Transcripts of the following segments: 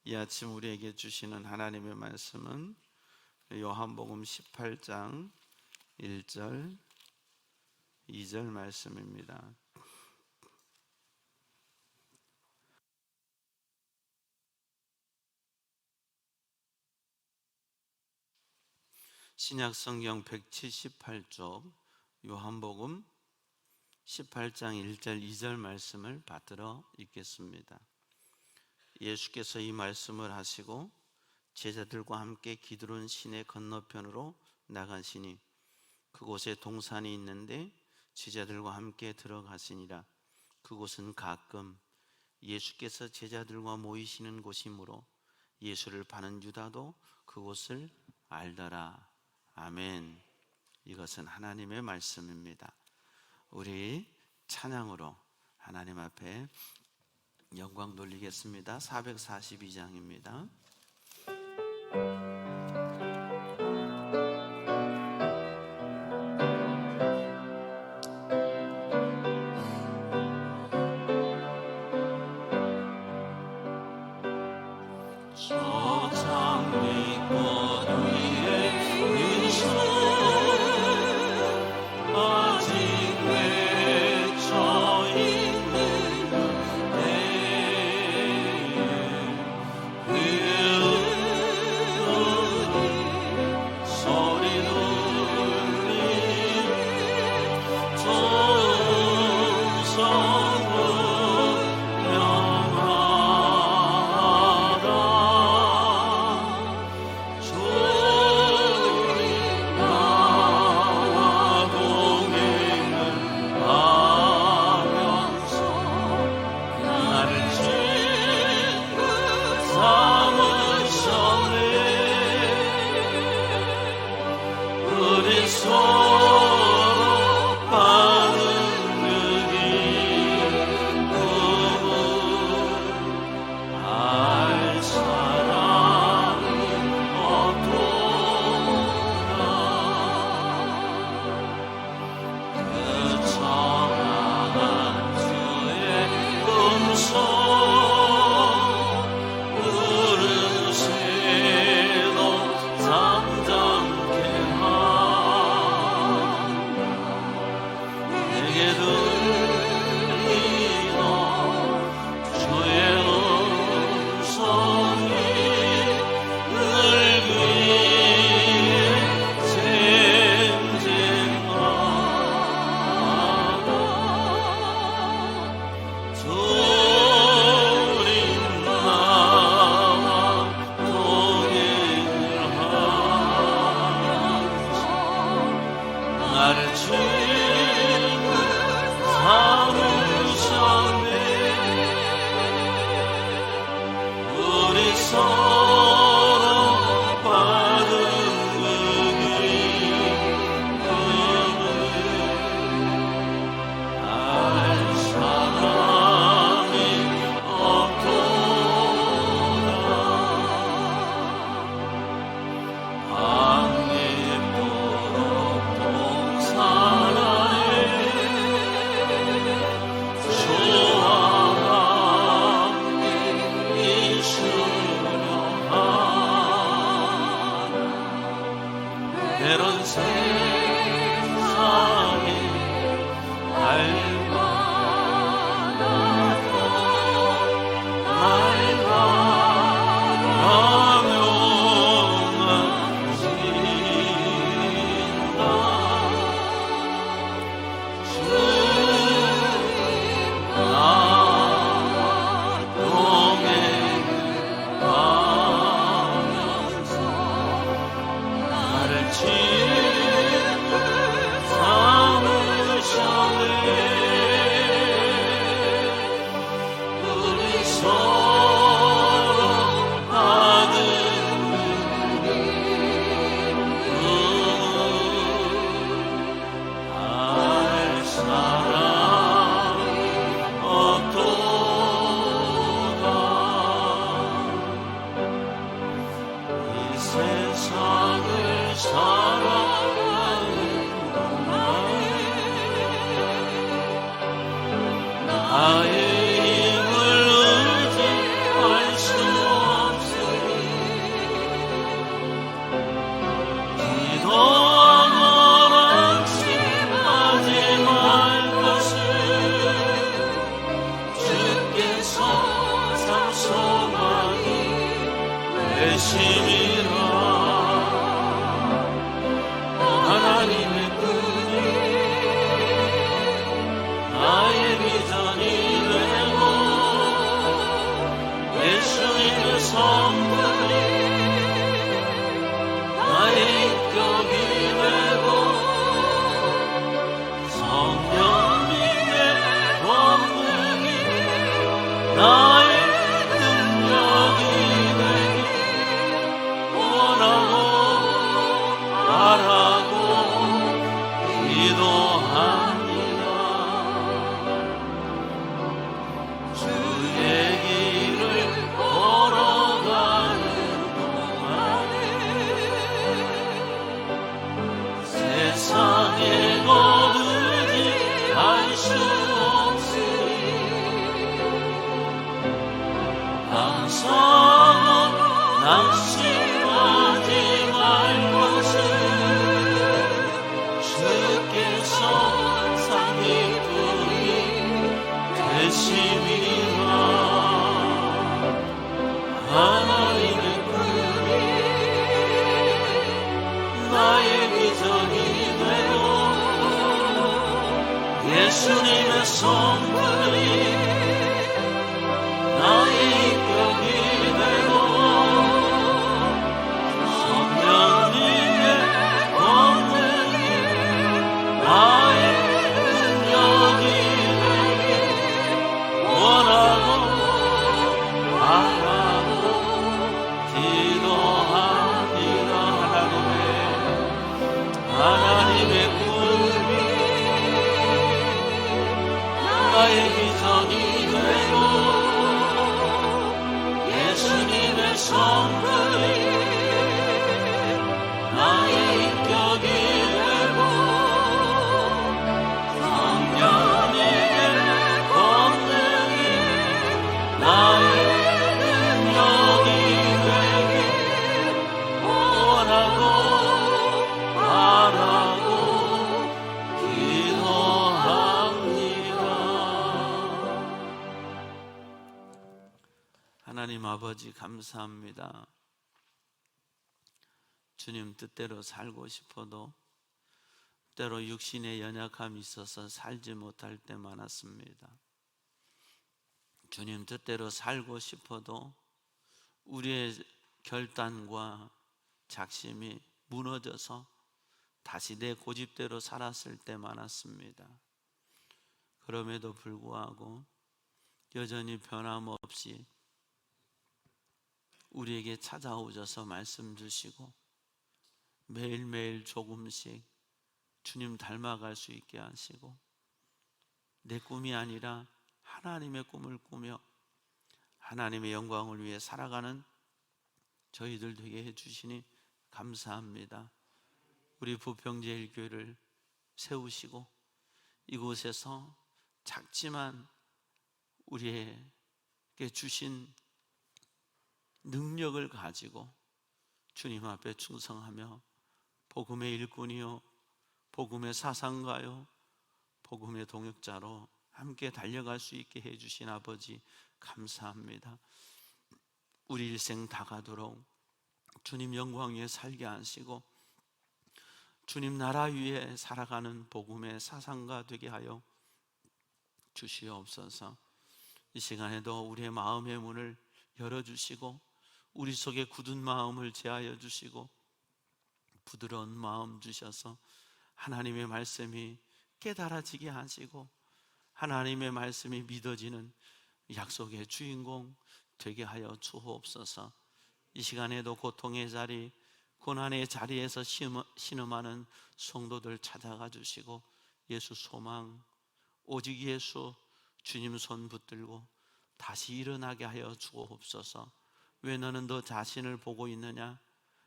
이 아침 우리에게 주시는 하나님의 말씀은 요한복음 18장 1절, 2절 말씀입니다. 신약성경 178쪽 요한복음 18장 1절, 2절 말씀을 받들어 읽겠습니다. 예수께서 이 말씀을 하시고 제자들과 함께 기드론 시내 건너편으로 나가시니 그곳에 동산이 있는데 제자들과 함께 들어가시니라. 그곳은 가끔 예수께서 제자들과 모이시는 곳이므로 예수를 파는 유다도 그곳을 알더라. 아멘. 이것은 하나님의 말씀입니다. 우리 찬양으로 하나님 앞에 영광 돌리겠습니다. 442장입니다. 나의 힘을 의지할 수 되심이라. 하나님의 꿈이 나의 비전이 되고 예수님의 성품이 나의 인격이 되고 성령님의 권능이 나의 능력이 되길 원하고 바라고 기도합니다. 주의 길을 걸어가는 동안에 세상에 거두지 알 수 없으니 항상 낙심하지 말 것을 주께서 산 기쁨이 되심이라. 하나님의 꿈이 나의 비전이 되고 예수님의 성품이 나의 인격이 되고 성령님의 권능이 나의 능력이 되길 원하고 바라고 기도합니다. 하나님의 꿈이 나의 비전이 되고 예수님의 성품이 나의 인격이 되고 성령님의 권능이 나의 능력이 되길 원하고 바라고 기도합니다. 하나님 아버지 감사합니다. 주님 뜻대로 살고 싶어도 때로 육신의 연약함이 있어서 살지 못할 때 많았습니다. 주님 뜻대로 살고 싶어도 우리의 결단과 작심이 무너져서 다시 내 고집대로 살았을 때 많았습니다. 그럼에도 불구하고 여전히 변함없이 우리에게 찾아오셔서 말씀 주시고 매일매일 조금씩 주님 닮아갈 수 있게 하시고 내 꿈이 아니라 하나님의 꿈을 꾸며 하나님의 영광을 위해 살아가는 저희들 되게 해주시니 감사합니다. 우리 부평제일교회를 세우시고 이곳에서 작지만 우리에게 주신 능력을 가지고 주님 앞에 충성하며 복음의 일꾼이요 복음의 사상가요 복음의 동역자로 함께 달려갈 수 있게 해주신 아버지 감사합니다. 우리 일생 다 가도록 주님 영광 위에 살게 하시고 주님 나라 위에 살아가는 복음의 사상가 되게 하여 주시옵소서. 이 시간에도 우리의 마음의 문을 열어주시고 우리 속에 굳은 마음을 제하여 주시고 부드러운 마음 주셔서 하나님의 말씀이 깨달아지게 하시고 하나님의 말씀이 믿어지는 약속의 주인공 되게 하여 주옵소서. 이 시간에도 고통의 자리, 고난의 자리에서 신음하는 성도들 찾아가 주시고 예수 소망, 오직 예수 주님 손 붙들고 다시 일어나게 하여 주옵소서. 왜 너는 너 자신을 보고 있느냐?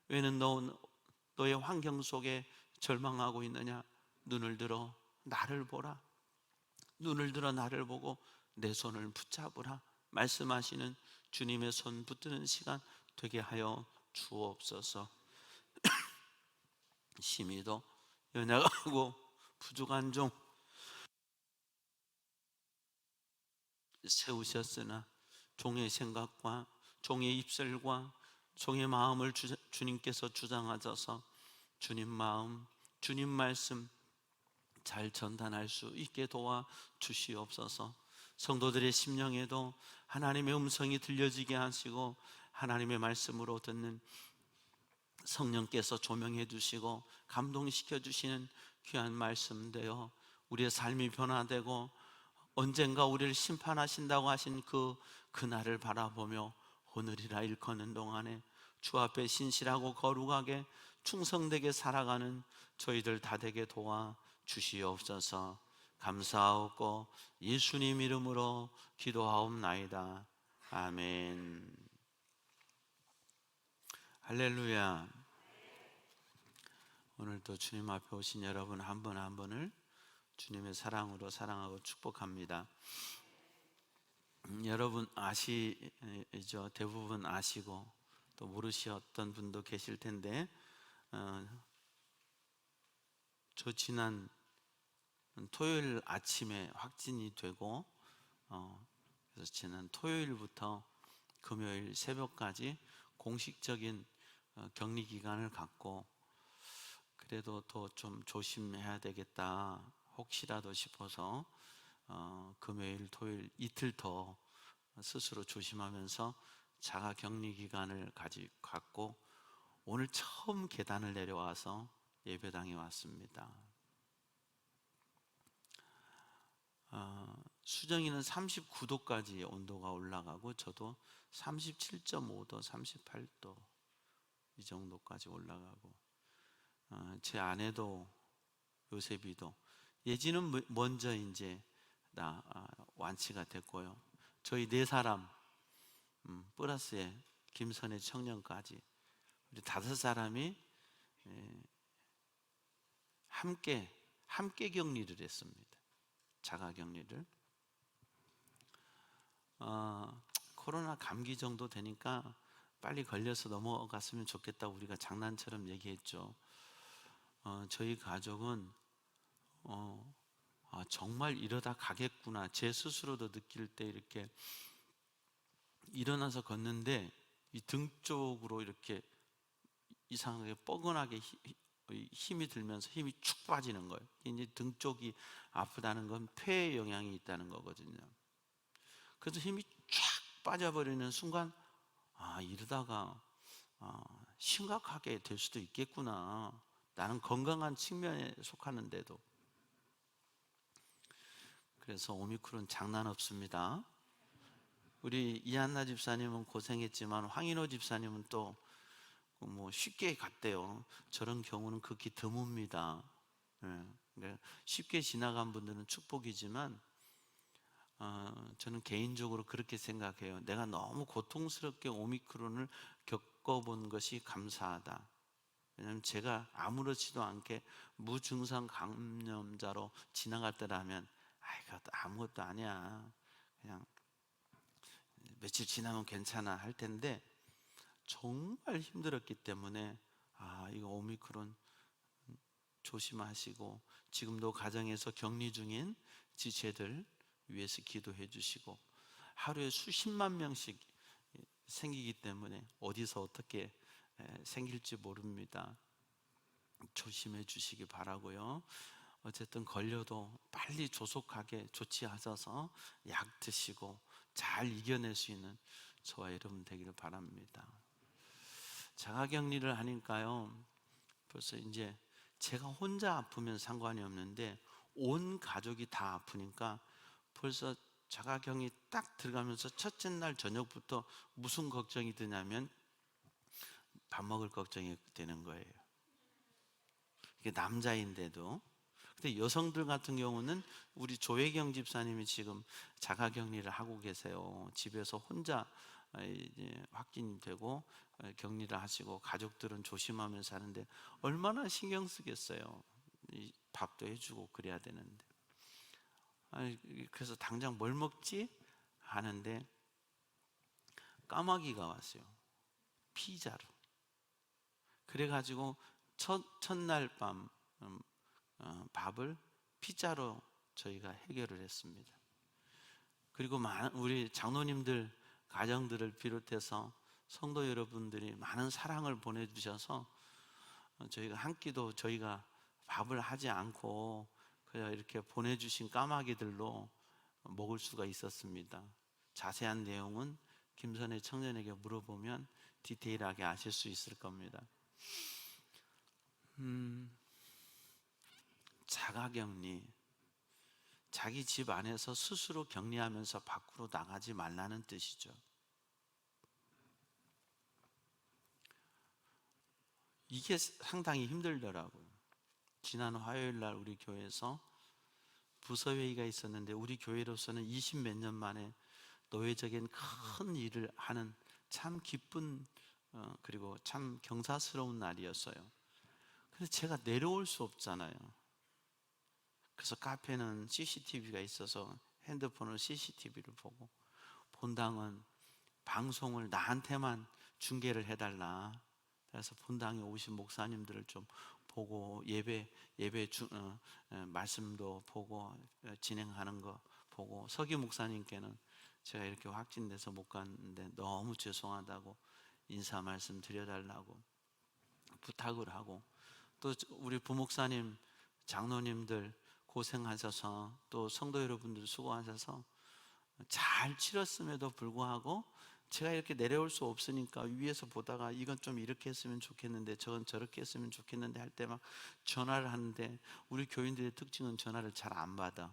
왜 너의 환경 속에 절망하고 있느냐? 눈을 들어 나를 보라. 눈을 들어 나를 보고 내 손을 붙잡으라. 말씀하시는 주님의 손 붙드는 시간 되게 하여 주옵소서. 심히도 연약하고 부족한 종 세우셨으나 종의 생각과 종의 입술과 종의 마음을 주님께서 주장하셔서 주님 마음, 주님 말씀 잘 전달할 수 있게 도와 주시옵소서. 성도들의 심령에도 하나님의 음성이 들려지게 하시고 하나님의 말씀으로 듣는 성령께서 조명해 주시고 감동시켜 주시는 귀한 말씀 되어 우리의 삶이 변화되고 언젠가 우리를 심판하신다고 하신 그날을 바라보며 오늘이라 일컫는 동안에 주 앞에 신실하고 거룩하게 충성되게 살아가는 저희들 다 되게 도와 주시옵소서. 감사하고 예수님 이름으로 기도하옵나이다. 아멘. 할렐루야. 오늘도 주님 앞에 오신 여러분 한 분 한 분을 주님의 사랑으로 사랑하고 축복합니다. 여러분 아시죠? 대부분 아시고 또 모르셨던 분도 계실 텐데 저 지난 토요일 아침에 확진이 되고 그래서 지난 토요일부터 금요일 새벽까지 공식적인 격리 기간을 갖고 그래도 더 좀 조심해야 되겠다 혹시라도 싶어서 금요일 토요일 이틀 더 스스로 조심하면서 자가 격리 기간을 갖고 오늘 처음 계단을 내려와서 예배당에 왔습니다. 수정이는 39도까지 온도가 올라가고 저도 37.5도, 38도 이 정도까지 올라가고 제 아내도 요셉이도 예지는 먼저 이제 완치가 됐고요. 저희 네 사람 플러스에 김선혜 청년까지 우리 5사람이 함께 격리를 했습니다. 자가 격리를. 코로나 감기 정도 되니까 빨리 걸려서 넘어갔으면 좋겠다고 우리가 장난처럼 얘기했죠. 저희 가족은 정말 이러다 가겠구나 제 스스로도 느낄 때 이렇게 일어나서 걷는데 이 등 쪽으로 이렇게 이상하게 뻐근하게 힘이 들면서 힘이 축 빠지는 거예요. 이제 등 쪽이 아프다는 건 폐에 영향이 있다는 거거든요. 그래서 힘이 쫙 빠져버리는 순간 이러다가 심각하게 될 수도 있겠구나. 나는 건강한 측면에 속하는데도. 그래서 오미크론 장난 없습니다. 우리 이한나 집사님은 고생했지만 황인호 집사님은 또 뭐 쉽게 갔대요. 저런 경우는 극히 드뭅니다. 쉽게 지나간 분들은 축복이지만 저는 개인적으로 그렇게 생각해요. 내가 너무 고통스럽게 오미크론을 겪어본 것이 감사하다. 왜냐하면 제가 아무렇지도 않게 무증상 감염자로 지나갔더라면 이것도 아무것도 아니야, 그냥 며칠 지나면 괜찮아 할 텐데 정말 힘들었기 때문에 이거 오미크론 조심하시고 지금도 가정에서 격리 중인 지체들 위해서 기도해 주시고 하루에 수십만 명씩 생기기 때문에 어디서 어떻게 생길지 모릅니다. 조심해 주시기 바라고요. 어쨌든 걸려도 빨리 조속하게 조치하셔서 약 드시고 잘 이겨낼 수 있는 저와 여러분 되기를 바랍니다. 자가격리를 하니까요, 벌써 이제 제가 혼자 아프면 상관이 없는데 온 가족이 다 아프니까 벌써 자가격리 딱 들어가면서 첫째 날 저녁부터 무슨 걱정이 드냐면 밥 먹을 걱정이 되는 거예요. 이게 남자인데도. 근데 여성들 같은 경우는 우리 조혜경 집사님이 지금 자가격리를 하고 계세요. 집에서 혼자 이제 확진이 되고 격리를 하시고 가족들은 조심하면서 하는데 얼마나 신경 쓰겠어요. 밥도 해주고 그래야 되는데. 그래서 당장 뭘 먹지? 하는데 까마귀가 왔어요. 피자로. 그래가지고 첫날 밤 밥을 피자로 저희가 해결을 했습니다. 그리고 우리 장로님들 가정들을 비롯해서 성도 여러분들이 많은 사랑을 보내주셔서 저희가 한 끼도 저희가 밥을 하지 않고 그냥 이렇게 보내주신 까마귀들로 먹을 수가 있었습니다. 자세한 내용은 김선혜 청년에게 물어보면 디테일하게 아실 수 있을 겁니다. 자가격리, 자기 집 안에서 스스로 격리하면서 밖으로 나가지 말라는 뜻이죠. 이게 상당히 힘들더라고요. 지난 화요일 날 우리 교회에서 부서회의가 있었는데 우리 교회로서는 20 몇 년 만에 노회적인 큰 일을 하는 참 기쁜 그리고 참 경사스러운 날이었어요. 근데 제가 내려올 수 없잖아요. 그래서 카페는 CCTV가 있어서 핸드폰으로 CCTV를 보고, 본당은 방송을 나한테만 중계를 해달라. 그래서 본당에 오신 목사님들을 좀 보고 말씀도 보고 진행하는 거 보고, 서기 목사님께는 제가 이렇게 확진돼서 못 갔는데 너무 죄송하다고 인사 말씀 드려달라고 부탁을 하고, 또 우리 부목사님 장로님들 고생하셔서 또 성도 여러분들 수고하셔서 잘 치렀음에도 불구하고 제가 이렇게 내려올 수 없으니까 위에서 보다가 이건 좀 이렇게 했으면 좋겠는데 저건 저렇게 했으면 좋겠는데 할 때 막 전화를 하는데, 우리 교인들의 특징은 전화를 잘 안 받아.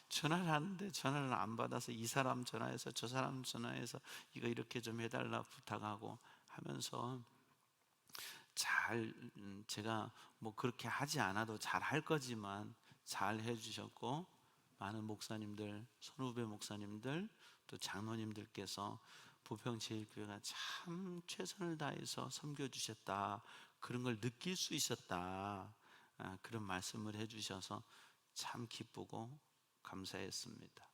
전화를 하는데 전화를 안 받아서 이 사람 전화해서 저 사람 전화해서 이거 이렇게 좀 해달라 부탁하고 하면서 잘, 제가 뭐 그렇게 하지 않아도 잘 할 거지만 잘 해주셨고, 많은 목사님들, 선후배 목사님들, 또 장로님들께서 부평제일교회가 참 최선을 다해서 섬겨주셨다, 그런 걸 느낄 수 있었다, 그런 말씀을 해주셔서 참 기쁘고 감사했습니다.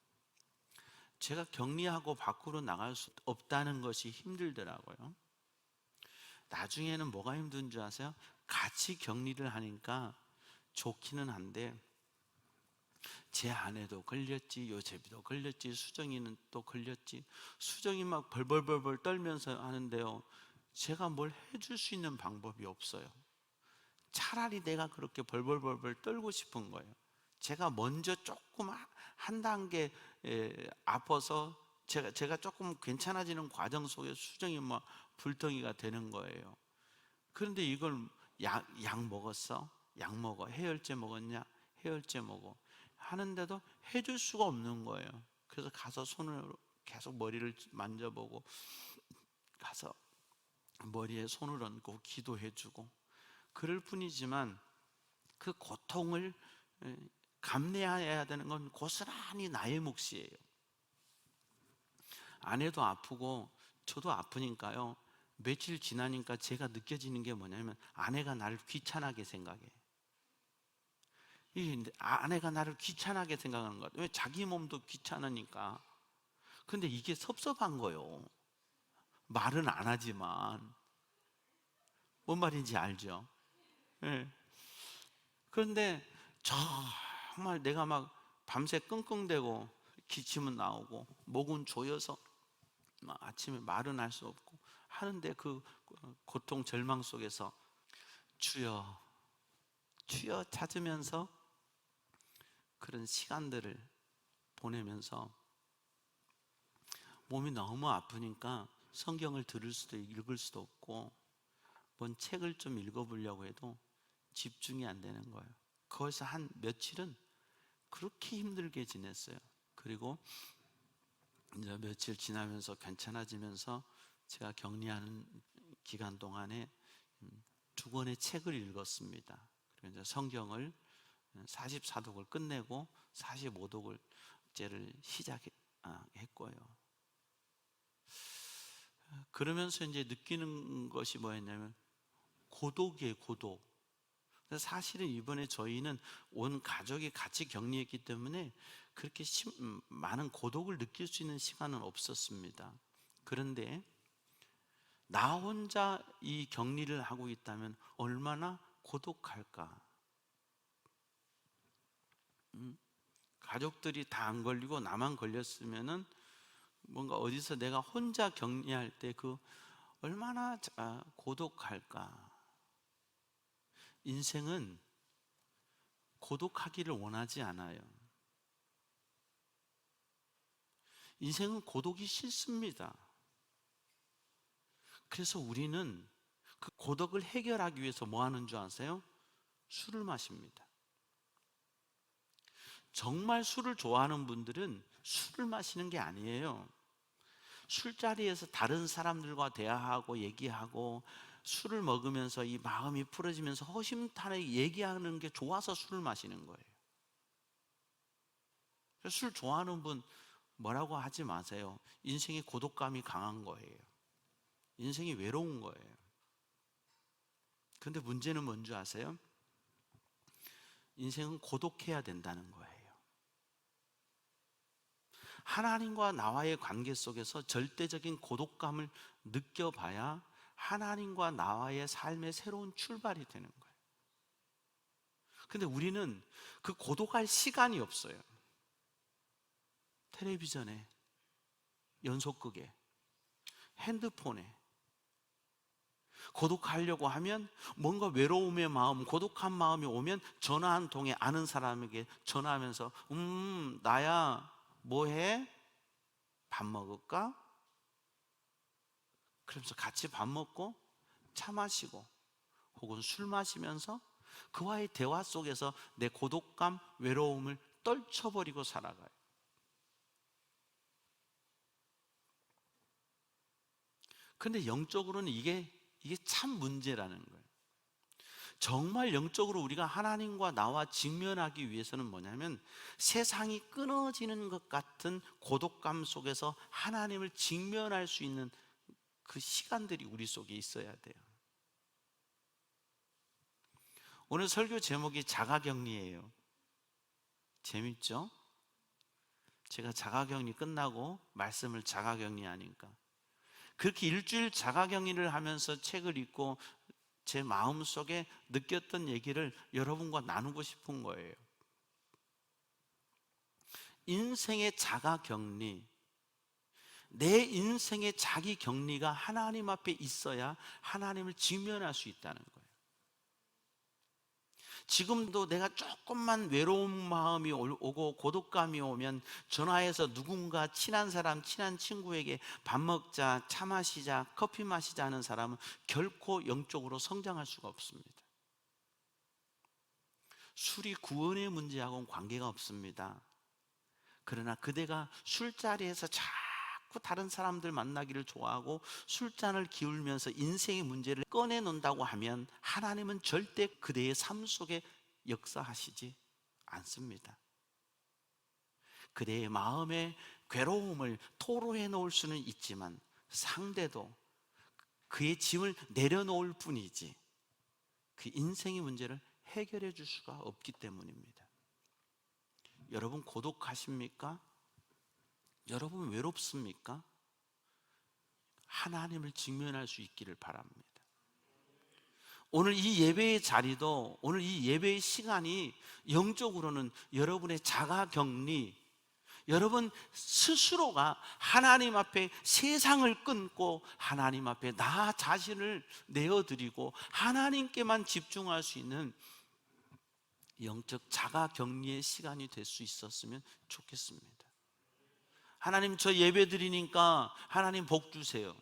제가 격리하고 밖으로 나갈 수 없다는 것이 힘들더라고요. 나중에는 뭐가 힘든 줄 아세요? 같이 격리를 하니까 좋기는 한데, 제 아내도 걸렸지, 요셉이도 걸렸지, 수정이는 또 걸렸지. 수정이 막 벌벌벌벌 떨면서 하는데요, 제가 뭘 해줄 수 있는 방법이 없어요. 차라리 내가 그렇게 벌벌벌벌 떨고 싶은 거예요. 제가 먼저 조금 한 단계 아파서 제가 조금 괜찮아지는 과정 속에 수정이 막 불덩이가 되는 거예요. 그런데 이걸 약 먹었어? 약 먹어. 해열제 먹었냐? 해열제 먹어. 하는데도 해줄 수가 없는 거예요. 그래서 가서 손을 계속 머리를 만져보고, 가서 머리에 손을 얹고 기도해주고 그럴 뿐이지만, 그 고통을 감내해야 되는 건 고스란히 나의 몫이에요. 아내도 아프고 저도 아프니까요, 며칠 지나니까 제가 느껴지는 게 뭐냐면 아내가 나를 귀찮게 생각해. 아내가 나를 귀찮게 생각하는 것 같아요. 왜? 자기 몸도 귀찮으니까. 근데 이게 섭섭한 거예요. 말은 안 하지만. 뭔 말인지 알죠? 네. 그런데 정말 내가 막 밤새 끙끙대고 기침은 나오고 목은 조여서 막 아침에 말은 할 수 없고 하는데, 그 고통 절망 속에서 주여 주여 찾으면서 그런 시간들을 보내면서, 몸이 너무 아프니까 성경을 들을 수도 읽을 수도 없고 뭔 책을 좀 읽어보려고 해도 집중이 안 되는 거예요. 거기서 한 며칠은 그렇게 힘들게 지냈어요. 그리고 이제 며칠 지나면서 괜찮아지면서 제가 격리하는 기간 동안에 2권의 책을 읽었습니다. 그리고 이제 성경을 44독을 끝내고 45독을째를 시작했고요. 그러면서 이제 느끼는 것이 뭐였냐면 고독이에요, 고독. 사실은 이번에 저희는 온 가족이 같이 격리했기 때문에 그렇게 많은 고독을 느낄 수 있는 시간은 없었습니다. 그런데 나 혼자 이 격리를 하고 있다면 얼마나 고독할까. 가족들이 다 안 걸리고 나만 걸렸으면은 뭔가 어디서 내가 혼자 격리할 때 그 얼마나 고독할까. 인생은 고독하기를 원하지 않아요. 인생은 고독이 싫습니다. 그래서 우리는 그 고독을 해결하기 위해서 뭐 하는 줄 아세요? 술을 마십니다. 정말 술을 좋아하는 분들은 술을 마시는 게 아니에요. 술자리에서 다른 사람들과 대화하고 얘기하고 술을 먹으면서 이 마음이 풀어지면서 허심탄회하게 얘기하는 게 좋아서 술을 마시는 거예요. 술 좋아하는 분 뭐라고 하지 마세요. 인생에 고독감이 강한 거예요. 인생이 외로운 거예요. 그런데 문제는 뭔지 아세요? 인생은 고독해야 된다는 거예요. 하나님과 나와의 관계 속에서 절대적인 고독감을 느껴봐야 하나님과 나와의 삶의 새로운 출발이 되는 거예요. 근데 우리는 그 고독할 시간이 없어요. 텔레비전에, 연속극에, 핸드폰에. 고독하려고 하면 뭔가 외로움의 마음, 고독한 마음이 오면 전화 한 통에 아는 사람에게 전화하면서 나야 뭐해? 밥 먹을까? 그러면서 같이 밥 먹고 차 마시고 혹은 술 마시면서 그와의 대화 속에서 내 고독감, 외로움을 떨쳐버리고 살아가요. 그런데 영적으로는 이게 참 문제라는 거예요. 정말 영적으로 우리가 하나님과 나와 직면하기 위해서는 뭐냐면 세상이 끊어지는 것 같은 고독감 속에서 하나님을 직면할 수 있는 그 시간들이 우리 속에 있어야 돼요. 오늘 설교 제목이 자가격리예요. 재밌죠? 제가 자가격리 끝나고 말씀을 자가격리하니까 그렇게 일주일 자가격리를 하면서 책을 읽고 제 마음속에 느꼈던 얘기를 여러분과 나누고 싶은 거예요. 인생의 자가격리, 내 인생의 자기 격리가 하나님 앞에 있어야 하나님을 직면할 수 있다는 거예요. 지금도 내가 조금만 외로운 마음이 오고 고독감이 오면 전화해서 누군가 친한 사람, 친한 친구에게 밥 먹자, 차 마시자, 커피 마시자 하는 사람은 결코 영적으로 성장할 수가 없습니다. 술이 구원의 문제하고는 관계가 없습니다. 그러나 그대가 술자리에서 자꾸 다른 사람들 만나기를 좋아하고 술잔을 기울면서 인생의 문제를 꺼내놓는다고 하면 하나님은 절대 그대의 삶 속에 역사하시지 않습니다. 그대의 마음의 괴로움을 토로해 놓을 수는 있지만 상대도 그의 짐을 내려놓을 뿐이지 그 인생의 문제를 해결해 줄 수가 없기 때문입니다. 여러분 고독하십니까? 여러분 외롭습니까? 하나님을 직면할 수 있기를 바랍니다. 오늘 이 예배의 자리도, 오늘 이 예배의 시간이 영적으로는 여러분의 자가격리, 여러분 스스로가 하나님 앞에 세상을 끊고 하나님 앞에 나 자신을 내어드리고 하나님께만 집중할 수 있는 영적 자가격리의 시간이 될 수 있었으면 좋겠습니다. 하나님 저 예배 드리니까 하나님 복 주세요.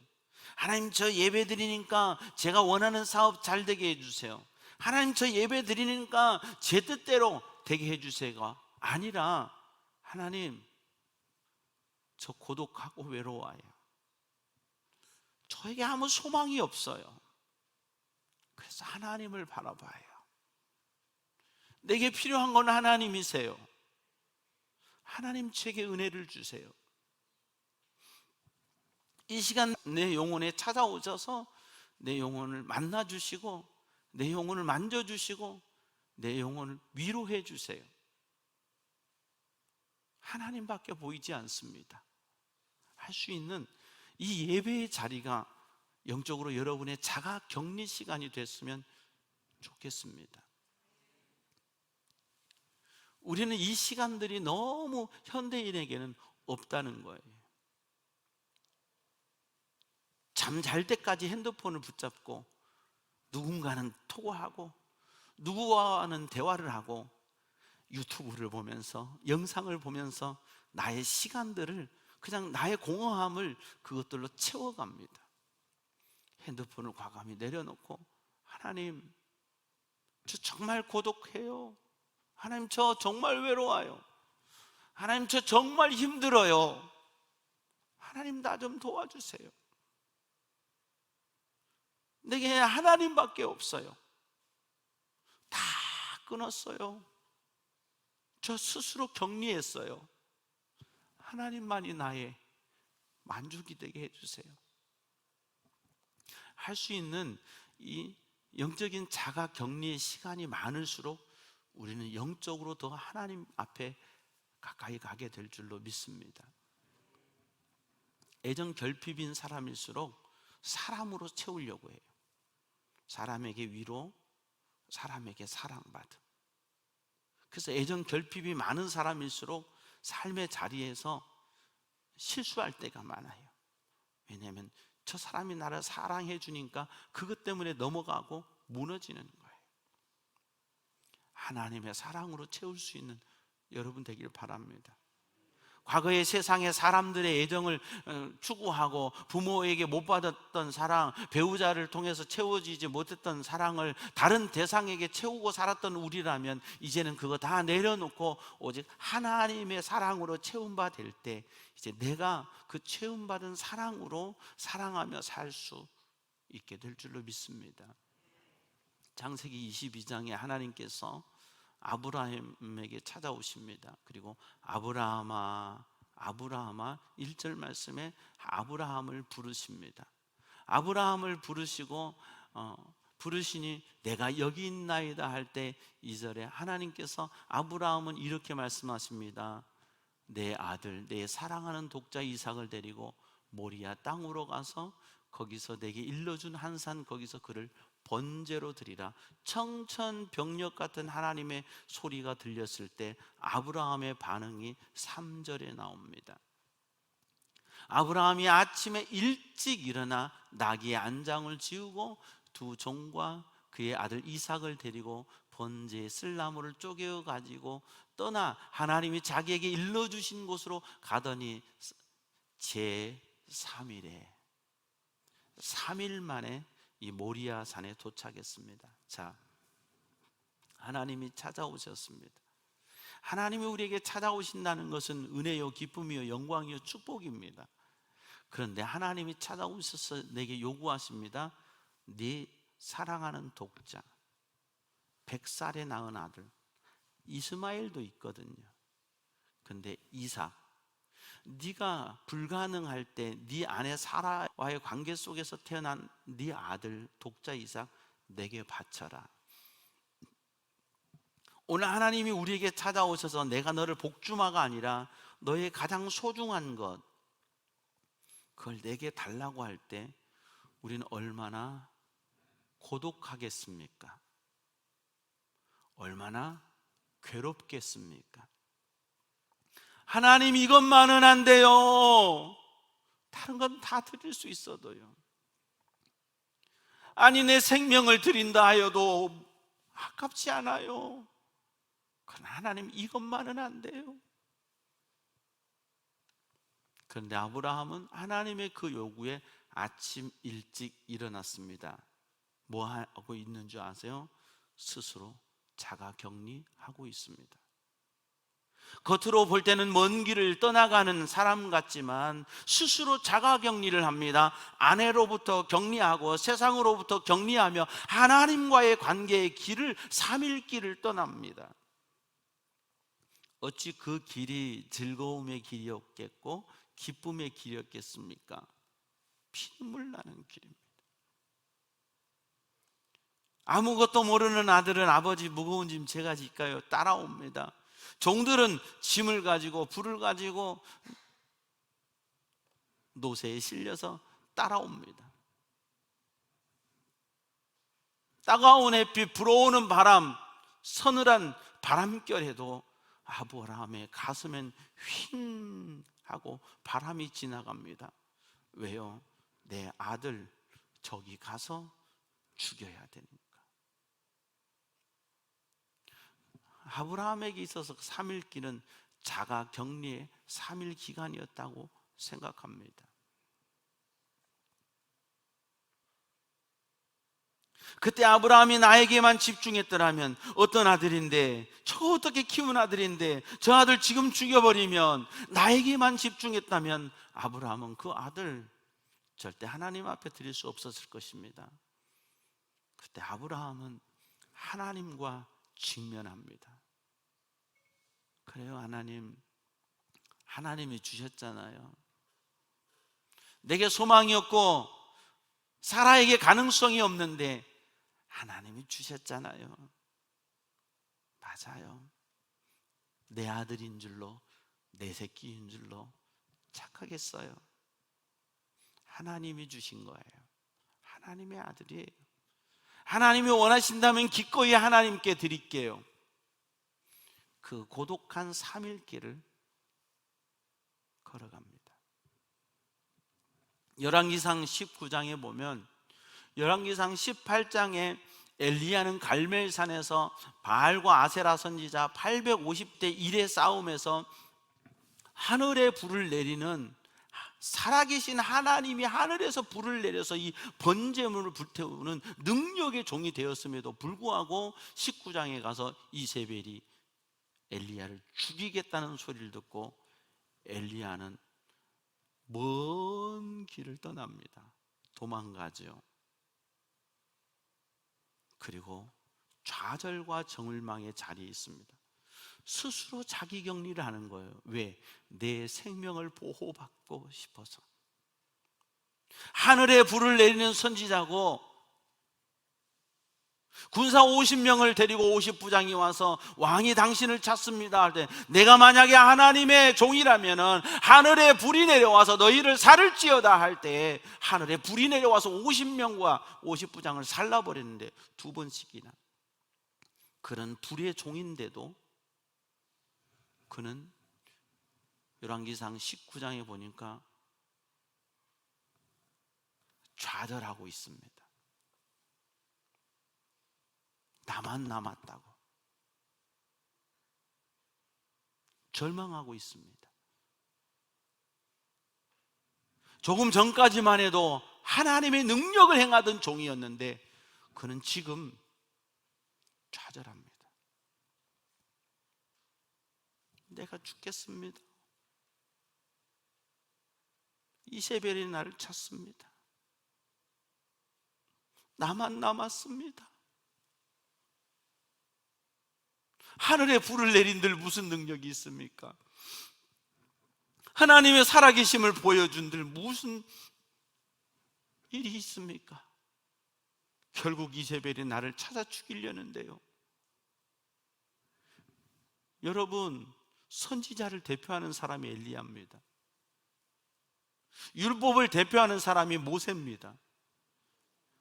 하나님 저 예배 드리니까 제가 원하는 사업 잘 되게 해주세요. 하나님 저 예배 드리니까 제 뜻대로 되게 해주세요가 아니라 하나님 저 고독하고 외로워요. 저에게 아무 소망이 없어요. 그래서 하나님을 바라봐요. 내게 필요한 건 하나님이세요. 하나님 제게 은혜를 주세요. 이 시간 내 영혼에 찾아오셔서 내 영혼을 만나주시고 내 영혼을 만져주시고 내 영혼을 위로해 주세요. 하나님밖에 보이지 않습니다. 할 수 있는 이 예배의 자리가 영적으로 여러분의 자가격리 시간이 됐으면 좋겠습니다. 우리는 이 시간들이 너무 현대인에게는 없다는 거예요. 잠잘 때까지 핸드폰을 붙잡고 누군가는 토고하고 누구와는 대화를 하고 유튜브를 보면서 영상을 보면서 나의 시간들을 그냥 나의 공허함을 그것들로 채워갑니다. 핸드폰을 과감히 내려놓고 하나님, 저 정말 고독해요. 하나님, 저 정말 외로워요. 하나님, 저 정말 힘들어요. 하나님, 나 좀 도와주세요. 내게 하나님밖에 없어요. 다 끊었어요. 저 스스로 격리했어요. 하나님만이 나의 만족이 되게 해주세요. 할 수 있는 이 영적인 자가 격리의 시간이 많을수록 우리는 영적으로 더 하나님 앞에 가까이 가게 될 줄로 믿습니다. 애정 결핍인 사람일수록 사람으로 채우려고 해요. 사람에게 위로, 사람에게 사랑받음. 그래서 애정 결핍이 많은 사람일수록 삶의 자리에서 실수할 때가 많아요. 왜냐하면 저 사람이 나를 사랑해 주니까 그것 때문에 넘어가고 무너지는 거예요. 하나님의 사랑으로 채울 수 있는 여러분 되길 바랍니다. 과거의 세상의 사람들의 애정을 추구하고 부모에게 못 받았던 사랑, 배우자를 통해서 채워지지 못했던 사랑을 다른 대상에게 채우고 살았던 우리라면 이제는 그거 다 내려놓고 오직 하나님의 사랑으로 채움받을 때 이제 내가 그 채움받은 사랑으로 사랑하며 살 수 있게 될 줄로 믿습니다. 창세기 22장에 하나님께서 아브라함에게 찾아오십니다. 그리고 아브라함아, 아브라함아, 1절 말씀에 아브라함을 부르십니다. 아브라함을 부르시고 부르시니 내가 여기 있나이다 할 때 2절에 하나님께서 아브라함은 이렇게 말씀하십니다. 내 아들, 내 사랑하는 독자 이삭을 데리고 모리아 땅으로 가서 거기서 내게 일러준 한 산 거기서 그를 번제로 드리라. 청천벽력 같은 하나님의 소리가 들렸을 때 아브라함의 반응이 3절에 나옵니다. 아브라함이 아침에 일찍 일어나 나귀의 안장을 지우고 두 종과 그의 아들 이삭을 데리고 번제의 쓸나무를 쪼개어 가지고 떠나 하나님이 자기에게 일러주신 곳으로 가더니 제3일에 3일 만에 이 모리아 산에 도착했습니다. 자, 하나님이 찾아오셨습니다. 하나님이 우리에게 찾아오신다는 것은 은혜요, 기쁨이요, 영광이요, 축복입니다. 그런데 하나님이 찾아오셔서 내게 요구하십니다. 네 사랑하는 독자, 100살에 낳은 아들 이스마엘도 있거든요. 근데 이삭, 네가 불가능할 때 네 아내 사라와의 관계 속에서 태어난 네 아들 독자 이삭 내게 바쳐라. 오늘 하나님이 우리에게 찾아오셔서 내가 너를 복주마가 아니라 너의 가장 소중한 것 그걸 내게 달라고 할 때 우리는 얼마나 고독하겠습니까? 얼마나 괴롭겠습니까? 하나님, 이것만은 안 돼요. 다른 건 다 드릴 수 있어도요. 아니, 내 생명을 드린다 하여도 아깝지 않아요. 그러나 하나님, 이것만은 안 돼요. 그런데 아브라함은 하나님의 그 요구에 아침 일찍 일어났습니다. 뭐 하고 있는 줄 아세요? 스스로 자가 격리하고 있습니다. 겉으로 볼 때는 먼 길을 떠나가는 사람 같지만 스스로 자가 격리를 합니다. 아내로부터 격리하고 세상으로부터 격리하며 하나님과의 관계의 길을 3일 길을 떠납니다. 어찌 그 길이 즐거움의 길이었겠고 기쁨의 길이었겠습니까? 피눈물 나는 길입니다. 아무것도 모르는 아들은 아버지 무거운 짐 제가 질까요? 따라옵니다. 종들은 짐을 가지고 불을 가지고 노새에 실려서 따라옵니다. 따가운 햇빛, 불어오는 바람, 서늘한 바람결에도 아브라함의 가슴엔 휭 하고 바람이 지나갑니다. 왜요? 내 아들 저기 가서 죽여야 되니까. 아브라함에게 있어서 3일기는 자가 격리의 3일 기간이었다고 생각합니다. 그때 아브라함이 나에게만 집중했더라면, 어떤 아들인데, 저 어떻게 키운 아들인데 저 아들 지금 죽여버리면, 나에게만 집중했다면 아브라함은 그 아들 절대 하나님 앞에 드릴 수 없었을 것입니다. 그때 아브라함은 하나님과 직면합니다. 그래요, 하나님이 주셨잖아요. 내게 소망이 없고 사라에게 가능성이 없는데 하나님이 주셨잖아요. 맞아요. 내 아들인 줄로, 내 새끼인 줄로 착하겠어요. 하나님이 주신 거예요. 하나님의 아들이에요. 하나님이 원하신다면 기꺼이 하나님께 드릴게요. 그 고독한 3일길을 걸어갑니다. 열왕기상 19장에 보면, 열왕기상 18장에 엘리야는 갈멜산에서 바알과 아세라 선지자 850대 1의 싸움에서 하늘에 불을 내리는, 살아계신 하나님이 하늘에서 불을 내려서 이 번제물을 불태우는 능력의 종이 되었음에도 불구하고 19장에 가서 이세벨이 엘리야를 죽이겠다는 소리를 듣고 엘리야는 먼 길을 떠납니다. 도망가죠. 그리고 좌절과 정을망의 자리에 있습니다. 스스로 자기 격리를 하는 거예요. 왜? 내 생명을 보호받고 싶어서. 하늘에 불을 내리는 선지자고 군사 50명을 데리고 50부장이 와서 왕이 당신을 찾습니다 할 때, 내가 만약에 하나님의 종이라면 하늘에 불이 내려와서 너희를 살을지어다 할 때, 하늘에 불이 내려와서 50명과 50부장을 살라버렸는데, 2번씩이나. 그런 불의 종인데도 그는 열왕기상 19장에 보니까 좌절하고 있습니다. 나만 남았다고 절망하고 있습니다. 조금 전까지만 해도 하나님의 능력을 행하던 종이었는데 그는 지금 좌절합니다. 내가 죽겠습니다. 이세벨이 나를 찾습니다. 나만 남았습니다. 하늘에 불을 내린들 무슨 능력이 있습니까? 하나님의 살아계심을 보여준들 무슨 일이 있습니까? 결국 이세벨이 나를 찾아 죽이려는데요. 여러분, 선지자를 대표하는 사람이 엘리야입니다. 율법을 대표하는 사람이 모세입니다.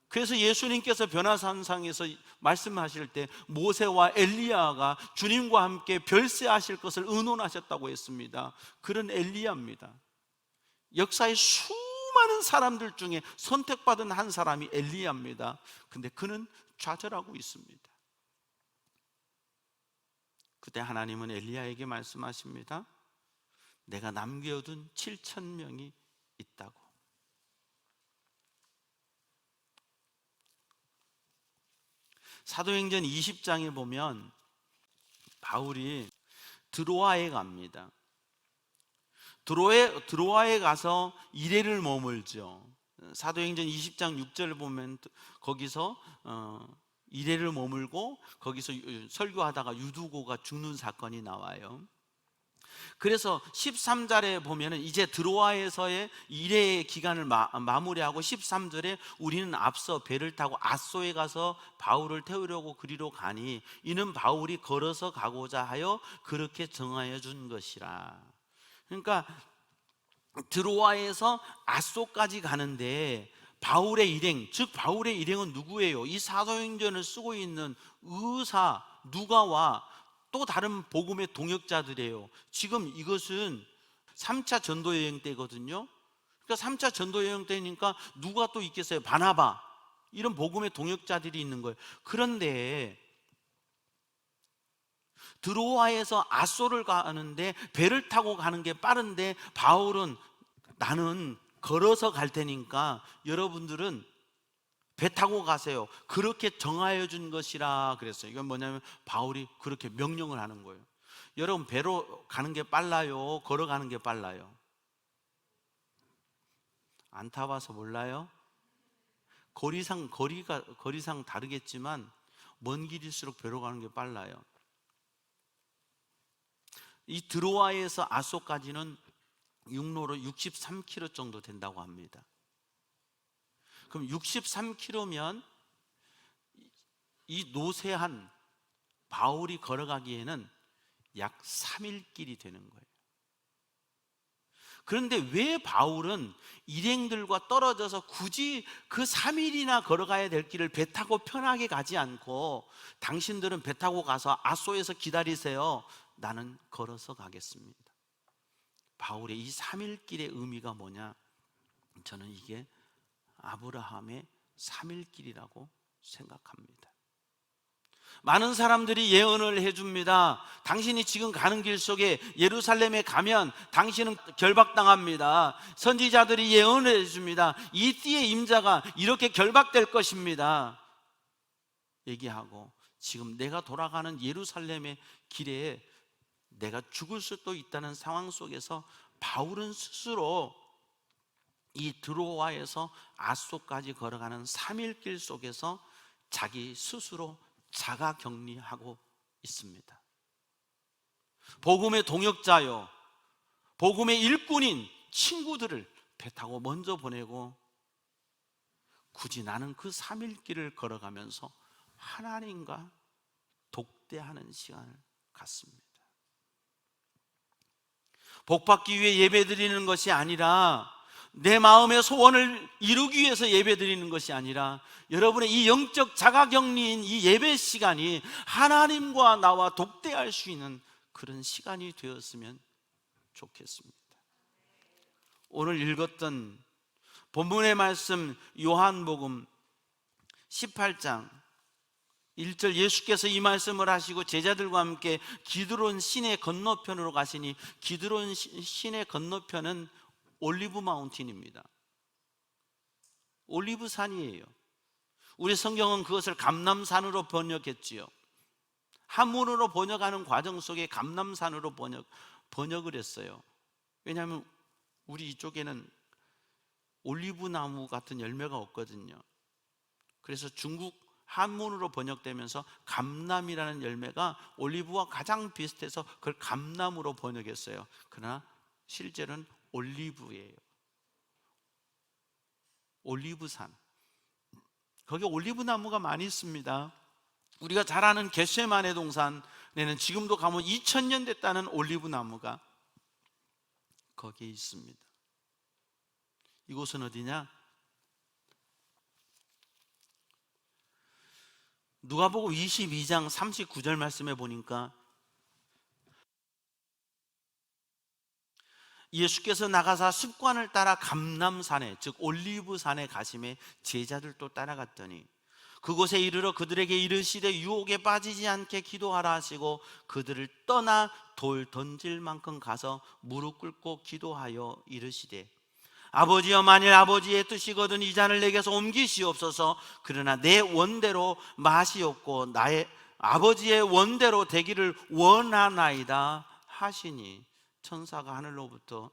그래서 예수님께서 변화산상에서 말씀하실 때 모세와 엘리야가 주님과 함께 별세하실 것을 의논하셨다고 했습니다. 그런 엘리야입니다. 역사의 수많은 사람들 중에 선택받은 한 사람이 엘리야입니다. 근데 그는 좌절하고 있습니다. 그때 하나님은 엘리야에게 말씀하십니다. 내가 남겨둔 7,000명이 있다고. 사도행전 20장에 보면 바울이 드로아에 갑니다. 드로아에 가서 이레를 머물죠. 사도행전 20장 6절을 보면 거기서 이레를 머물고 거기서 설교하다가 유두고가 죽는 사건이 나와요. 그래서 13절에 보면은 이제 드로아에서의 이레의 기간을 마무리하고 13절에 우리는 앞서 배를 타고 앗소에 가서 바울을 태우려고 그리로 가니 이는 바울이 걸어서 가고자 하여 그렇게 정하여 준 것이라. 그러니까 드로아에서 앗소까지 가는데 바울의 일행, 즉 바울의 일행은 누구예요? 이 사도행전을 쓰고 있는 의사 누가와 또 다른 복음의 동역자들이에요. 지금 이것은 3차 전도여행 때거든요. 그러니까 3차 전도 여행 때니까 누가 또 있겠어요? 바나바, 이런 복음의 동역자들이 있는 거예요. 그런데 드로아에서 아소를 가는데 배를 타고 가는 게 빠른데, 바울은 나는 걸어서 갈 테니까 여러분들은 배 타고 가세요, 그렇게 정하여 준 것이라 그랬어요. 이건 뭐냐면 바울이 그렇게 명령을 하는 거예요. 여러분, 배로 가는 게 빨라요, 걸어가는 게 빨라요? 안 타봐서 몰라요? 거리상 다르겠지만 먼 길일수록 배로 가는 게 빨라요. 이 드로아에서 아소까지는 육로로 63km 정도 된다고 합니다. 그럼 63km면 이 노쇠한 바울이 걸어가기에는 약 3일 길이 되는 거예요. 그런데 왜 바울은 일행들과 떨어져서 굳이 그 3일이나 걸어가야 될 길을 배 타고 편하게 가지 않고, 당신들은 배 타고 가서 아소에서 기다리세요, 나는 걸어서 가겠습니다. 바울의 이 3일 길의 의미가 뭐냐? 저는 이게 아브라함의 3일 길이라고 생각합니다. 많은 사람들이 예언을 해줍니다. 당신이 지금 가는 길 속에 예루살렘에 가면 당신은 결박당합니다. 선지자들이 예언을 해줍니다. 이 띠의 임자가 이렇게 결박될 것입니다, 얘기하고, 지금 내가 돌아가는 예루살렘의 길에 내가 죽을 수도 있다는 상황 속에서 바울은 스스로 이 드로아에서 아소까지 걸어가는 3일 길 속에서 자기 스스로 자가 격리하고 있습니다. 복음의 동역자요, 복음의 일꾼인 친구들을 배 타고 먼저 보내고, 굳이 나는 그 3일 길을 걸어가면서 하나님과 독대하는 시간을 갖습니다. 복받기 위해 예배드리는 것이 아니라, 내 마음의 소원을 이루기 위해서 예배드리는 것이 아니라, 여러분의 이 영적 자가격리인 이 예배 시간이 하나님과 나와 독대할 수 있는 그런 시간이 되었으면 좋겠습니다. 오늘 읽었던 본문의 말씀, 요한복음 18장 1절, 예수께서 이 말씀을 하시고 제자들과 함께 기드론 시내 건너편으로 가시니, 기드론 시내 건너편은 올리브 마운틴입니다. 올리브 산이에요. 우리 성경은 그것을 감람산으로 번역했지요. 한문으로 번역하는 과정 속에 감람산으로 번역을 했어요. 왜냐하면 우리 이쪽에는 올리브 나무 같은 열매가 없거든요. 그래서 중국 한문으로 번역되면서 감람이라는 열매가 올리브와 가장 비슷해서 그걸 감람으로 번역했어요. 그러나 실제로는 올리브예요. 올리브산, 거기 올리브 나무가 많이 있습니다. 우리가 잘 아는 겟세마네 동산에는 지금도 가면 2000년 됐다는 올리브 나무가 거기에 있습니다. 이곳은 어디냐? 누가복음 22장 39절 말씀에 보니까 예수께서 나가사 습관을 따라 감람산에, 즉 올리브산에 가심에 제자들도 따라갔더니 그곳에 이르러 그들에게 이르시되 유혹에 빠지지 않게 기도하라 하시고, 그들을 떠나 돌 던질 만큼 가서 무릎 꿇고 기도하여 이르시되, 아버지여, 만일 아버지의 뜻이거든 이 잔을 내게서 옮기시옵소서. 그러나 내 원대로 마시옵고 나의 아버지의 원대로 되기를 원하나이다 하시니, 천사가 하늘로부터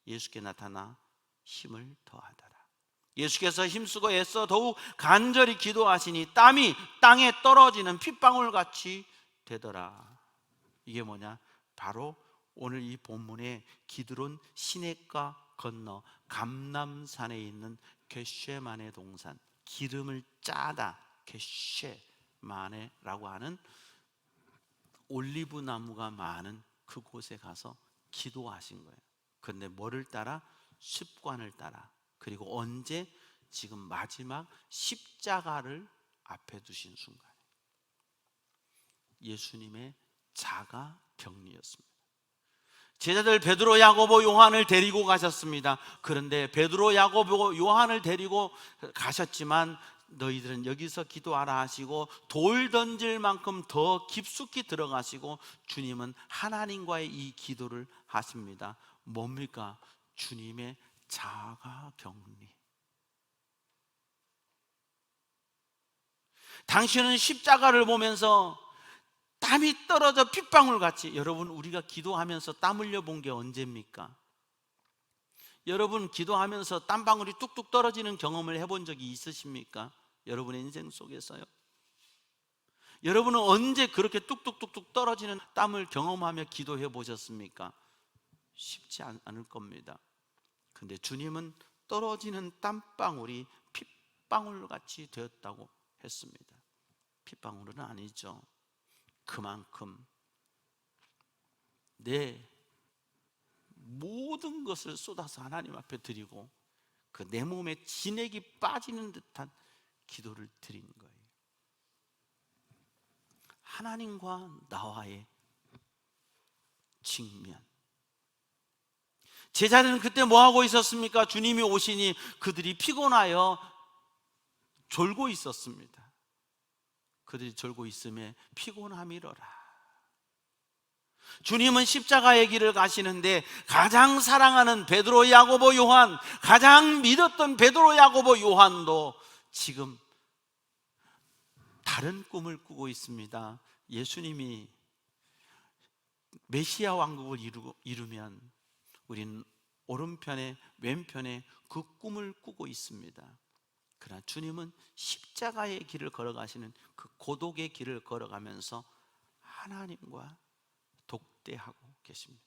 예수께 나타나 힘을 더하더라. 예수께서 힘쓰고 애써 더욱 간절히 기도하시니 땀이 땅에 떨어지는 핏방울같이 되더라. 이게 뭐냐? 바로 오늘 이 본문의 기드론 시냇가 건너 감람산에 있는 겟세마네 동산, 기름을 짜다 겟세마네라고 하는 올리브 나무가 많은 그곳에 가서 기도하신 거예요. 그런데 뭐를 따라? 습관을 따라. 그리고 언제? 지금 마지막 십자가를 앞에 두신 순간, 예수님의 자가 격리였습니다. 제자들 베드로, 야고보, 요한을 데리고 가셨습니다. 그런데 베드로, 야고보, 요한을 데리고 가셨지만 너희들은 여기서 기도하라 하시고 돌 던질 만큼 더 깊숙이 들어가시고 주님은 하나님과의 이 기도를 하십니다. 뭡니까? 주님의 자가격리. 당신은 십자가를 보면서 땀이 떨어져 핏방울같이, 여러분 우리가 기도하면서 땀 흘려 본 게 언제입니까? 여러분 기도하면서 땀방울이 뚝뚝 떨어지는 경험을 해본 적이 있으십니까? 여러분의 인생 속에서요. 여러분은 언제 그렇게 뚝뚝뚝뚝 떨어지는 땀을 경험하며 기도해 보셨습니까? 쉽지 않을 겁니다. 근데 주님은 떨어지는 땀방울이 핏방울같이 되었다고 했습니다. 핏방울은 아니죠. 그만큼 내 모든 것을 쏟아서 하나님 앞에 드리고 그 내 몸에 진액이 빠지는 듯한 기도를 드린 거예요. 하나님과 나와의 직면. 제자들은 그때 뭐 하고 있었습니까? 주님이 오시니 그들이 피곤하여 졸고 있었습니다. 그들이 졸고 있음에 피곤함이로라. 주님은 십자가의 길을 가시는데 가장 사랑하는 베드로, 야고보, 요한, 가장 믿었던 베드로, 야고보, 요한도 지금 다른 꿈을 꾸고 있습니다. 예수님이 메시아 왕국을 이루면 우리는 오른편에 왼편에 그 꿈을 꾸고 있습니다. 그러나 주님은 십자가의 길을 걸어가시는 그 고독의 길을 걸어가면서 하나님과 독대하고 계십니다.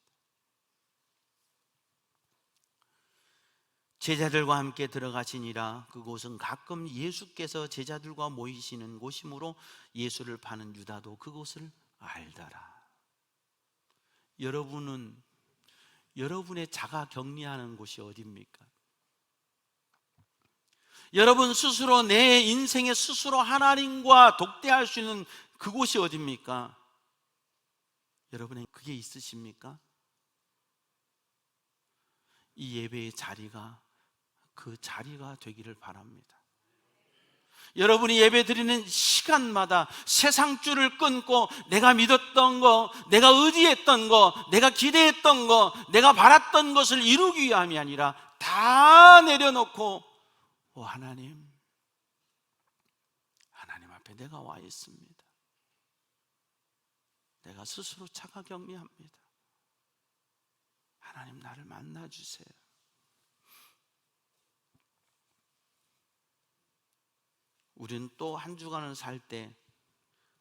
제자들과 함께 들어가시니라. 그곳은 가끔 예수께서 제자들과 모이시는 곳이므로 예수를 파는 유다도 그곳을 알더라. 여러분은 여러분의 자가 격리하는 곳이 어디입니까? 여러분 스스로 내 인생에 스스로 하나님과 독대할 수 있는 그곳이 어디입니까? 여러분의 그게 있으십니까? 이 예배의 자리가 그 자리가 되기를 바랍니다. 여러분이 예배 드리는 시간마다 세상 줄을 끊고 내가 믿었던 거, 내가 의지했던 거, 내가 기대했던 거, 내가 바랐던 것을 이루기 위함이 아니라 다 내려놓고 하나님 앞에 내가 와 있습니다. 내가 스스로 자가격리합니다. 하나님 나를 만나주세요. 우리는 또 한 주간을 살 때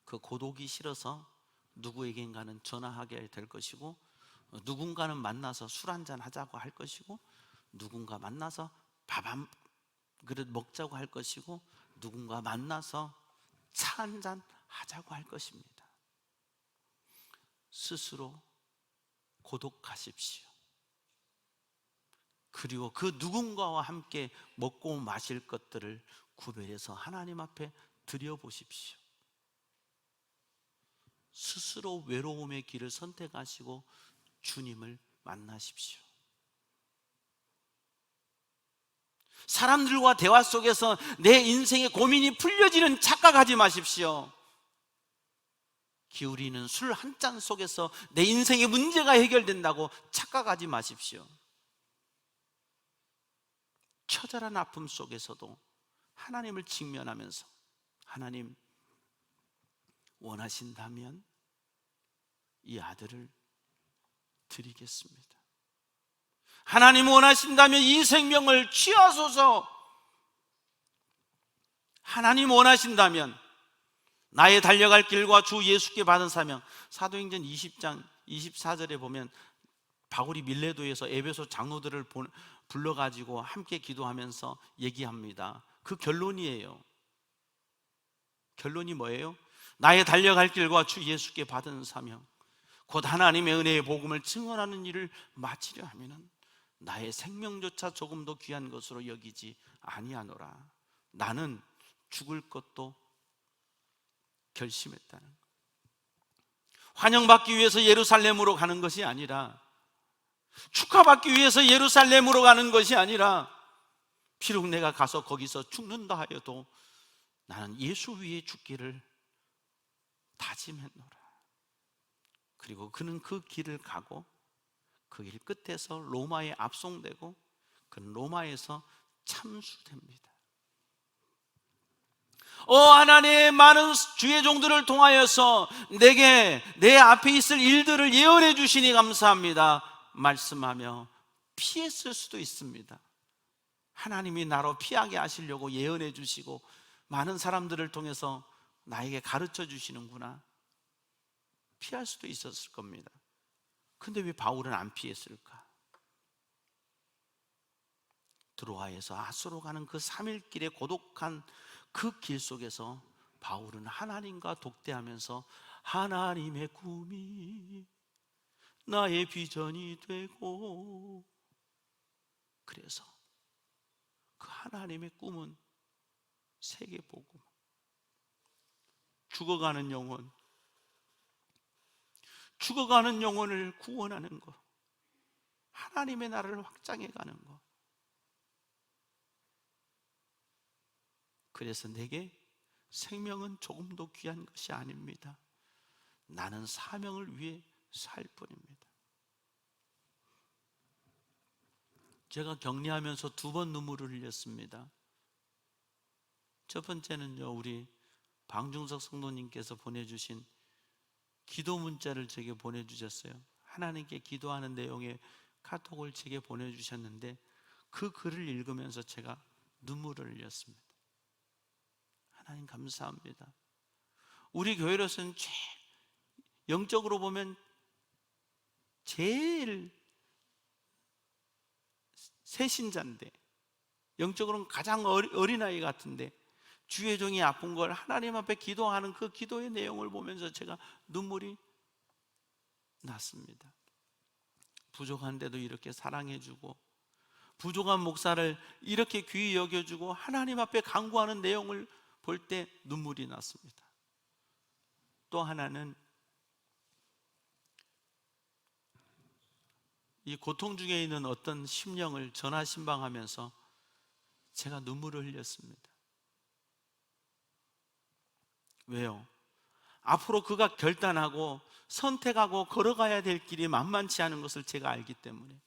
그 고독이 싫어서 누구에겐가는 전화하게 될 것이고, 누군가는 만나서 술 한잔 하자고 할 것이고, 누군가 만나서 밥 한 그릇 먹자고 할 것이고, 누군가 만나서 차 한잔 하자고 할 것입니다. 스스로 고독하십시오. 그리고 그 누군가와 함께 먹고 마실 것들을 구별해서 하나님 앞에 드려보십시오. 스스로 외로움의 길을 선택하시고 주님을 만나십시오. 사람들과 대화 속에서 내 인생의 고민이 풀려지는 착각하지 마십시오. 기울이는 술 한 잔 속에서 내 인생의 문제가 해결된다고 착각하지 마십시오. 처절한 아픔 속에서도 하나님을 직면하면서 하나님 원하신다면 이 아들을 드리겠습니다. 하나님 원하신다면 이 생명을 취하소서. 하나님 원하신다면 나의 달려갈 길과 주 예수께 받은 사명. 사도행전 20장 24절에 보면 바울이 밀레도에서 에베소 장로들을 불러가지고 함께 기도하면서 얘기합니다. 그 결론이에요. 결론이 뭐예요? 나의 달려갈 길과 주 예수께 받은 사명, 곧 하나님의 은혜의 복음을 증언하는 일을 마치려 하면은 나의 생명조차 조금도 귀한 것으로 여기지 아니하노라. 나는 죽을 것도 결심했다는 것. 환영받기 위해서 예루살렘으로 가는 것이 아니라 축하받기 위해서 예루살렘으로 가는 것이 아니라 비록 내가 가서 거기서 죽는다 하여도 나는 예수 위에 죽기를 다짐했노라. 그리고 그는 그 길을 가고 그 길 끝에서 로마에 압송되고 그는 로마에서 참수됩니다. 하나님, 많은 주의 종들을 통하여서 내게 내 앞에 있을 일들을 예언해 주시니 감사합니다 말씀하며 피했을 수도 있습니다. 하나님이 나로 피하게 하시려고 예언해 주시고 많은 사람들을 통해서 나에게 가르쳐 주시는구나, 피할 수도 있었을 겁니다. 근데 왜 바울은 안 피했을까? 드로아에서 아소로 가는 그 3일 길의 고독한 그 길 속에서 바울은 하나님과 독대하면서 하나님의 꿈이 나의 비전이 되고, 그래서 그 하나님의 꿈은 세계복음, 죽어가는 영혼을 구원하는 것, 하나님의 나라를 확장해 가는 것. 그래서 내게 생명은 조금도 귀한 것이 아닙니다. 나는 사명을 위해 살 뿐입니다. 제가 격리하면서 2번 눈물을 흘렸습니다. 첫 번째는요, 우리 방중석 성도님께서 보내주신 기도 문자를 제게 보내주셨어요. 하나님께 기도하는 내용의 카톡을 제게 보내주셨는데 그 글을 읽으면서 제가 눈물을 흘렸습니다. 하나님 감사합니다. 우리 교회로서는 영적으로 보면 제일 새신자인데, 영적으로는 가장 어린아이 같은데 주의 종이 아픈 걸 하나님 앞에 기도하는 그 기도의 내용을 보면서 제가 눈물이 났습니다. 부족한데도 이렇게 사랑해주고, 부족한 목사를 이렇게 귀히 여겨주고 하나님 앞에 간구하는 내용을 볼 때 눈물이 났습니다. 또 하나는 이 고통 중에 있는 어떤 심령을 전화신방하면서 제가 눈물을 흘렸습니다. 왜요? 앞으로 그가 결단하고 선택하고 걸어가야 될 길이 만만치 않은 것을 제가 알기 때문에,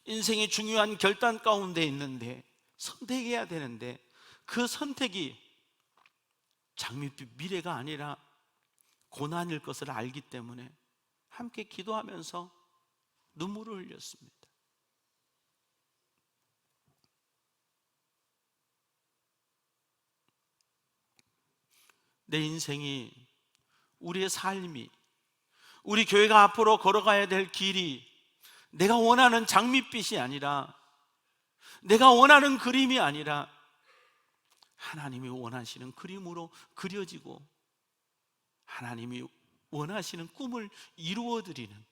인생의 중요한 결단 가운데 있는데 선택해야 되는데 그 선택이 장밋빛 미래가 아니라 고난일 것을 알기 때문에 함께 기도하면서 눈물을 흘렸습니다. 내 인생이, 우리의 삶이, 우리 교회가 앞으로 걸어가야 될 길이 내가 원하는 장밋빛이 아니라, 내가 원하는 그림이 아니라 하나님이 원하시는 그림으로 그려지고 하나님이 원하시는 꿈을 이루어드리는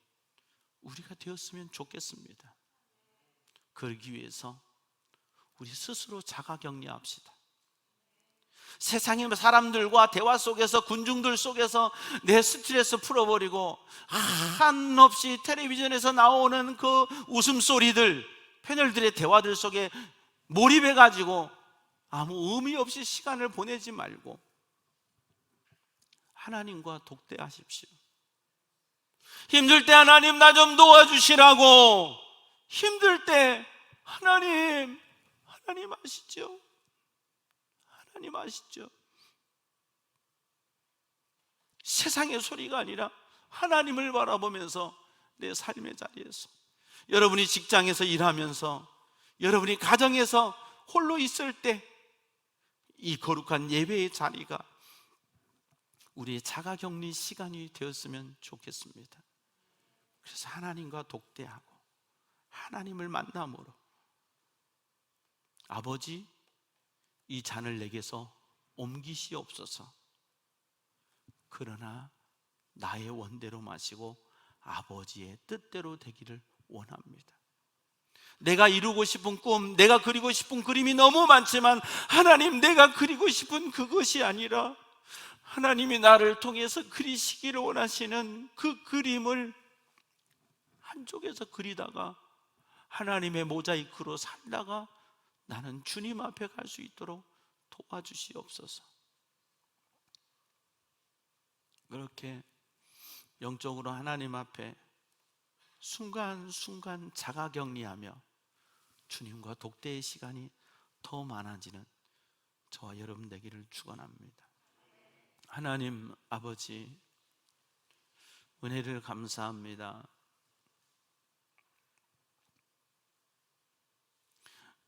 우리가 되었으면 좋겠습니다. 그러기 위해서 우리 스스로 자가격리합시다. 세상의 사람들과 대화 속에서, 군중들 속에서 내 스트레스 풀어버리고 한없이 텔레비전에서 나오는 그 웃음소리들, 패널들의 대화들 속에 몰입해가지고 아무 의미 없이 시간을 보내지 말고 하나님과 독대하십시오. 힘들 때 하나님 나 좀 도와주시라고, 힘들 때 하나님 아시죠? 하나님 아시죠? 세상의 소리가 아니라 하나님을 바라보면서 내 삶의 자리에서, 여러분이 직장에서 일하면서, 여러분이 가정에서 홀로 있을 때 이 거룩한 예배의 자리가 우리의 자가격리 시간이 되었으면 좋겠습니다. 그래서 하나님과 독대하고 하나님을 만남으로, 아버지 이 잔을 내게서 옮기시옵소서, 그러나 나의 원대로 마시고 아버지의 뜻대로 되기를 원합니다. 내가 이루고 싶은 꿈, 내가 그리고 싶은 그림이 너무 많지만 하나님, 내가 그리고 싶은 그것이 아니라 하나님이 나를 통해서 그리시기를 원하시는 그 그림을 한쪽에서 그리다가 하나님의 모자이크로 살다가 나는 주님 앞에 갈 수 있도록 도와주시옵소서. 그렇게 영적으로 하나님 앞에 순간순간 자가격리하며 주님과 독대의 시간이 더 많아지는 저와 여러분 되기를 축원합니다. 하나님 아버지, 은혜를 감사합니다.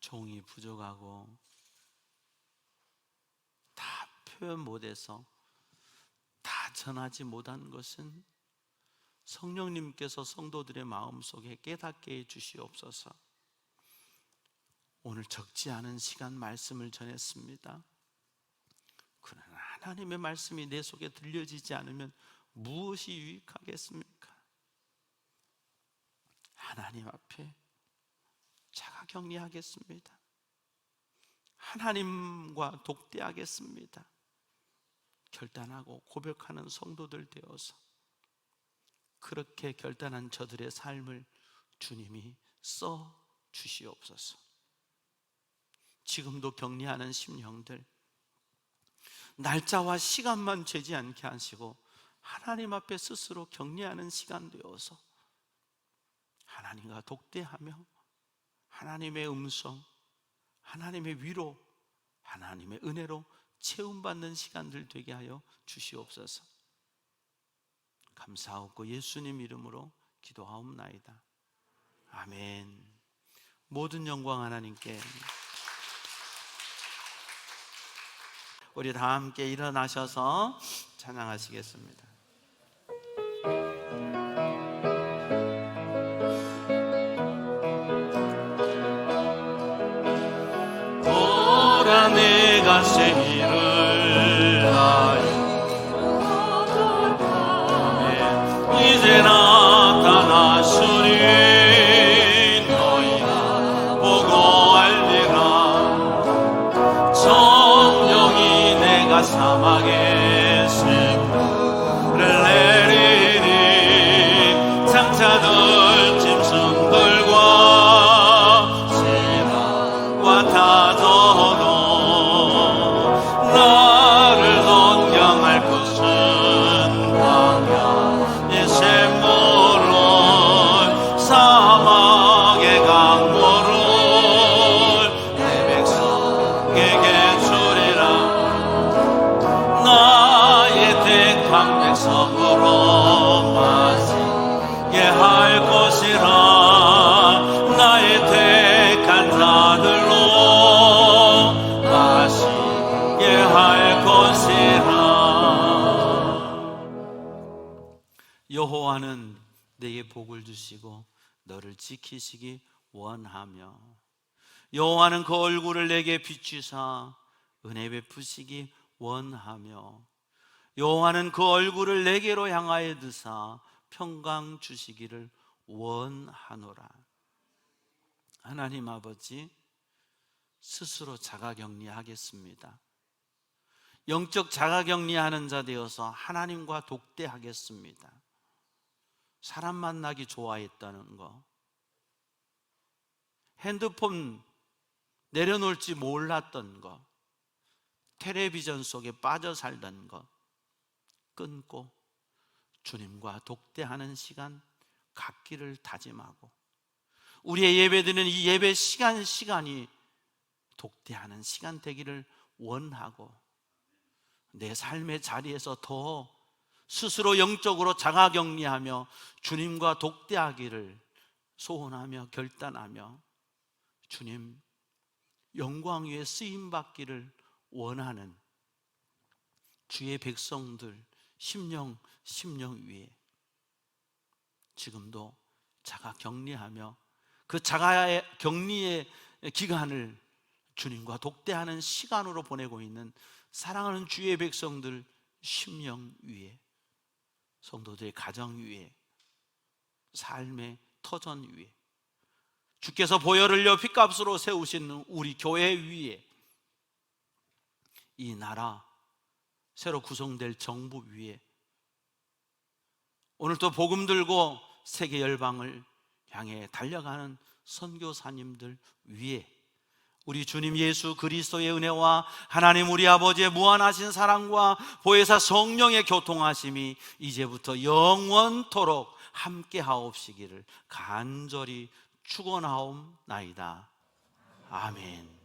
종이 부족하고 다 표현 못해서 다 전하지 못한 것은 성령님께서 성도들의 마음속에 깨닫게 해 주시옵소서. 오늘 적지 않은 시간 말씀을 전했습니다. 그러나 하나님의 말씀이 내 속에 들려지지 않으면 무엇이 유익하겠습니까? 하나님 앞에 자가격리하겠습니다. 하나님과 독대하겠습니다. 결단하고 고백하는 성도들 되어서 그렇게 결단한 저들의 삶을 주님이 써 주시옵소서. 지금도 격리하는 심령들, 날짜와 시간만 재지 않게 하시고 하나님 앞에 스스로 격리하는 시간 되어서 하나님과 독대하며 하나님의 음성, 하나님의 위로, 하나님의 은혜로 채움받는 시간들 되게 하여 주시옵소서. 감사하고 예수님 이름으로 기도하옵나이다. 아멘. 모든 영광 하나님께. 우리 다 함께 일어나셔서 찬양하시겠습니다. 내가 세기를 하여 이제 나타나시니 너희가 보고 알리라. 성령이 내가 사막에 샘물을 내리니 장차들 짐승들과 새와 다져도 나를 건강할 것은 광야의 샘물은 사막의 강물은 내 백성에게 주리라. 나의 택한 백성으로 마시게 할 것이라. 나의 택한 자들로 마시게 할 것이라. 여호와는 내게 복을 주시고 너를 지키시기 원하며 여호와는 그 얼굴을 내게 비추사 은혜 베푸시기 원하며 여호와는 그 얼굴을 내게로 향하여 드사 평강 주시기를 원하노라. 하나님 아버지, 스스로 자가격리하겠습니다. 영적 자가격리하는 자 되어서 하나님과 독대하겠습니다. 사람 만나기 좋아했다는 거, 핸드폰 내려놓을지 몰랐던 거, 텔레비전 속에 빠져 살던 것 끊고 주님과 독대하는 시간 갖기를 다짐하고 우리의 예배드리는 이 예배 시간이 독대하는 시간 되기를 원하고 내 삶의 자리에서 더 스스로 영적으로 자가격리하며 주님과 독대하기를 소원하며 결단하며 주님 영광 위에 쓰임받기를 원하는 주의 백성들 심령 위에 지금도 자가격리하며 그 자가격리의 기간을 주님과 독대하는 시간으로 보내고 있는 사랑하는 주의 백성들 심령 위에, 성도들의 가정 위에, 삶의 터전 위에, 주께서 보혈을 흘려 핏값으로 세우신 우리 교회 위에, 이 나라 새로 구성될 정부 위에 오늘 또 복음 들고 세계 열방을 향해 달려가는 선교사님들 위에 우리 주님 예수 그리스도의 은혜와 하나님 우리 아버지의 무한하신 사랑과 보혜사 성령의 교통하심이 이제부터 영원토록 함께하옵시기를 간절히 축원하옵나이다. 아멘.